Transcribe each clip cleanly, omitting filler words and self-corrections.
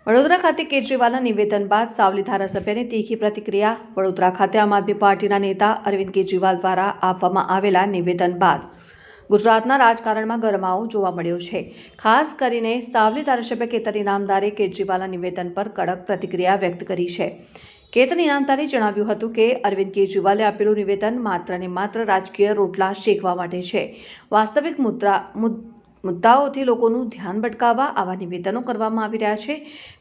વડોદરા ખાતે કેજરીવાલના નિવેદન બાદ સાવલી ધારાસભ્યની તીખી પ્રતિક્રિયા। વડોદરા ખાતે આમ આદમી પાર્ટીના નેતા અરવિંદ કેજરીવાલ દ્વારા આપવામાં આવેલા નિવેદન બાદ ગુજરાતના રાજકારણમાં ગરમાવો જોવા મળ્યો છે। ખાસ કરીને સાવલી ધારાસભ્ય કેતન ઇનામદારે કેજરીવાલના નિવેદન પર કડક પ્રતિક્રિયા વ્યક્ત કરી છે। કેતન ઇનામદારે જણાવ્યું હતું કે અરવિંદ કેજરીવાલે આપેલું નિવેદન માત્ર ને માત્ર રાજકીય રોટલા શેકવા માટે છે। વાસ્તવિક મુદ્દાઓથી લોકોનું ધ્યાન ભટકાવવા આવા નિવેદનો કરવામાં આવી રહ્યા છે।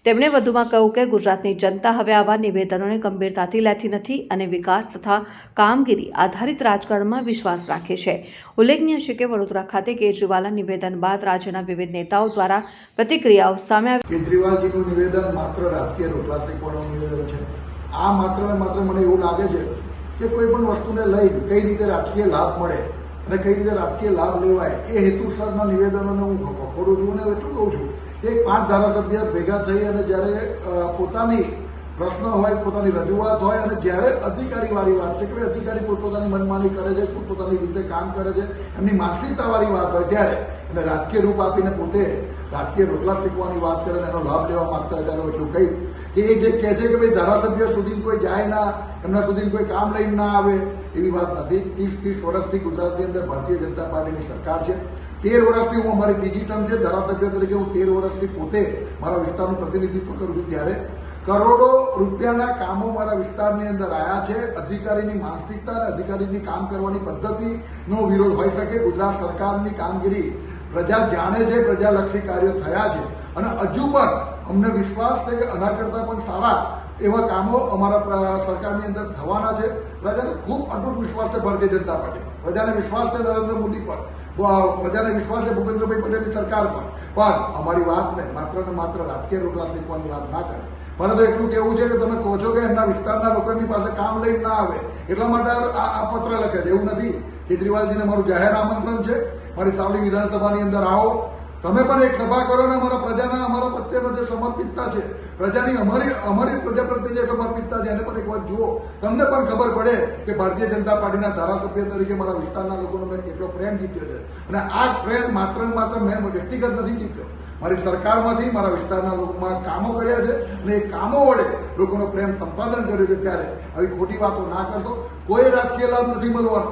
તેમણે વધુમાં કહ્યું કે ગુજરાતની જનતા હવે આવા નિવેદનોને ગંભીરતાથી લેતી નથી અને વિકાસ તથા કામગીરી આધારિત રાજકારણમાં વિશ્વાસ રાખે છે। ઉલ્લેખનીય છે કે વડોદરા ખાતે કેજરીવાલના નિવેદન બાદ રાજ્યના વિવિધ નેતાઓ દ્વારા પ્રતિક્રિયાઓ સામે આવી। કેજરીવાલજીનું નિવેદન માત્ર રાજકીય રોટલા શેકવાનું નિવેદન છે। આ માત્ર ને માત્ર મને એવું લાગે છે કે કોઈ પણ વસ્તુને લઈ કઈ રીતે રાજકીય લાભ મળે અને કઈ રીતે રાજકીય લાભ લેવાય એ હેતુસરના નિવેદનોને હું વખોડું છું અને એટલું કહું છું કે 5 ધારાસભ્ય ભેગા થઈ અને જ્યારે પોતાની પ્રશ્ન હોય, પોતાની રજૂઆત હોય અને જ્યારે અધિકારીવાળી વાત છે કે ભાઈ અધિકારી પોતપોતાની મનમાની કરે છે, પોતપોતાની રીતે કામ કરે છે, એમની માનસિકતાવાળી વાત હોય ત્યારે એને રાજકીય રૂપ આપીને પોતે રાજકીય રોટલા શેકવાની વાત કરે અને એનો લાભ લેવા માંગતા હોય ત્યારે એટલું કહી કે એ જે કહે છે કે ભાઈ ધારાસભ્ય સુધી કોઈ જાય ના, એમના સુધી કોઈ કામ લઈને ના આવે, એવી વાત નથી। 30 વર્ષથી ગુજરાતની અંદર ભારતીય જનતા પાર્ટીની સરકાર છે। 13 વર્ષથી હું અમારી ત્રીજી ટર્મ છે ધારાસભ્ય તરીકે, હું 13 વર્ષથી પોતે મારા વિસ્તારનું પ્રતિનિધિત્વ કરું છું ત્યારે કરોડો રૂપિયાના કામો મારા વિસ્તારની અંદર આવ્યા છે। અધિકારીની માનસિકતા અને અધિકારીની કામ કરવાની પદ્ધતિનો વિરોધ હોઈ શકે। ગુજરાત સરકારની કામગીરી પ્રજા જાણે છે, પ્રજાલક્ષી કાર્યો થયા છે અને હજુ પણ અમને વિશ્વાસ છે કે આના કરતાં પણ સારા એવા કામો અમારા સરકારની અંદર થવાના છે। પ્રજાને ખૂબ અટૂટ વિશ્વાસ છે ભારતીય જનતા પાર્ટી પર, પ્રજાને વિશ્વાસ છે નરેન્દ્ર મોદી પર, પ્રજાને વિશ્વાસ છે ભૂપેન્દ્રભાઈ પટેલની સરકાર પર। પણ અમારી વાતને માત્ર ને માત્ર રાજકીય રોટલા શેકવાની વાત ના કરે। મને તો એટલું કહેવું છે કે તમે કહો છો કે એમના વિસ્તારના લોકોની પાસે કામ લઈને ના આવે એટલા માટે આ પત્ર લખે છે, એવું નથી। કેજરીવાલજીને મારું જાહેર આમંત્રણ છે, મારી સાવલી વિધાનસભાની અંદર આવો, તમે પણ એક સભા કરો ને અમારા પ્રજાના અમારા પ્રત્યેનો જે સમર્પિતતા છે, પ્રજાની અમારી પ્રજા પ્રત્યે જે સમર્પિતતા છે એને પણ એક વાર જુઓ, તમને પણ ખબર પડે કે ભારતીય જનતા પાર્ટીના ધારાસભ્ય તરીકે મારા વિસ્તારના લોકોનો મેં કેટલો પ્રેમ જીત્યો છે। અને આ પ્રેમ માત્ર ને માત્ર મેં વ્યક્તિગત નથી જીત્યો, મારી સરકારમાંથી મારા વિસ્તારના લોકોમાં કામો કર્યા છે અને એ કામો વડે લોકોનો પ્રેમ સંપાદન કર્યું છે। ત્યારે આવી ખોટી વાતો ના કરતો, કોઈ રાજકીય લાભ નથી મળવાનો।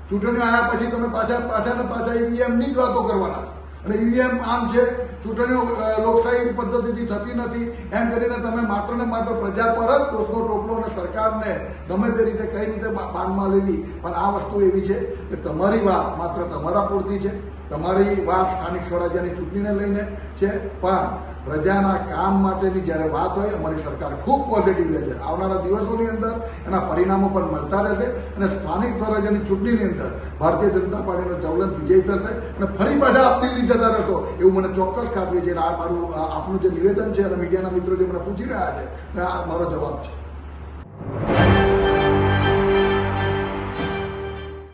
ચૂંટણીઓ આવ્યા પછી તમે પાછા ઈવીએમની જ વાતો કરવાના અને ઈવીએમ આમ છે, ચૂંટણીઓ લોકશાહી પદ્ધતિથી થતી નથી એમ કરીને તમે માત્ર ને માત્ર પ્રજા પર જ દોષનો ટોપલો અને સરકારને ગમે તે રીતે કઈ રીતે બાનમાં લેવી। પણ આ વસ્તુ એવી છે કે તમારી વાત માત્ર તમારા પૂરતી છે, તમારી વાત સ્થાનિક સ્વરાજ્યની ચૂંટણીને લઈને છે, પણ પ્રજાના કામ માટેની જ્યારે વાત હોય અમારી સરકાર ખૂબ પોઝિટિવ લે છે। આવનારા દિવસોની અંદર એના પરિણામો પણ મળતા રહેશે અને સ્થાનિક સ્વરાજ્યની ચૂંટણીની અંદર ભારતીય જનતા પાર્ટીનો જ્વલંત વિજય થશે અને ફરી પાછા આપ દિલ્હી જતા રહેશો એવું મને ચોક્કસ ખાતરી છે। આ મારું આપનું જે નિવેદન છે અને મીડિયાના મિત્રો જે મને પૂછી રહ્યા છે આ મારો જવાબ છે।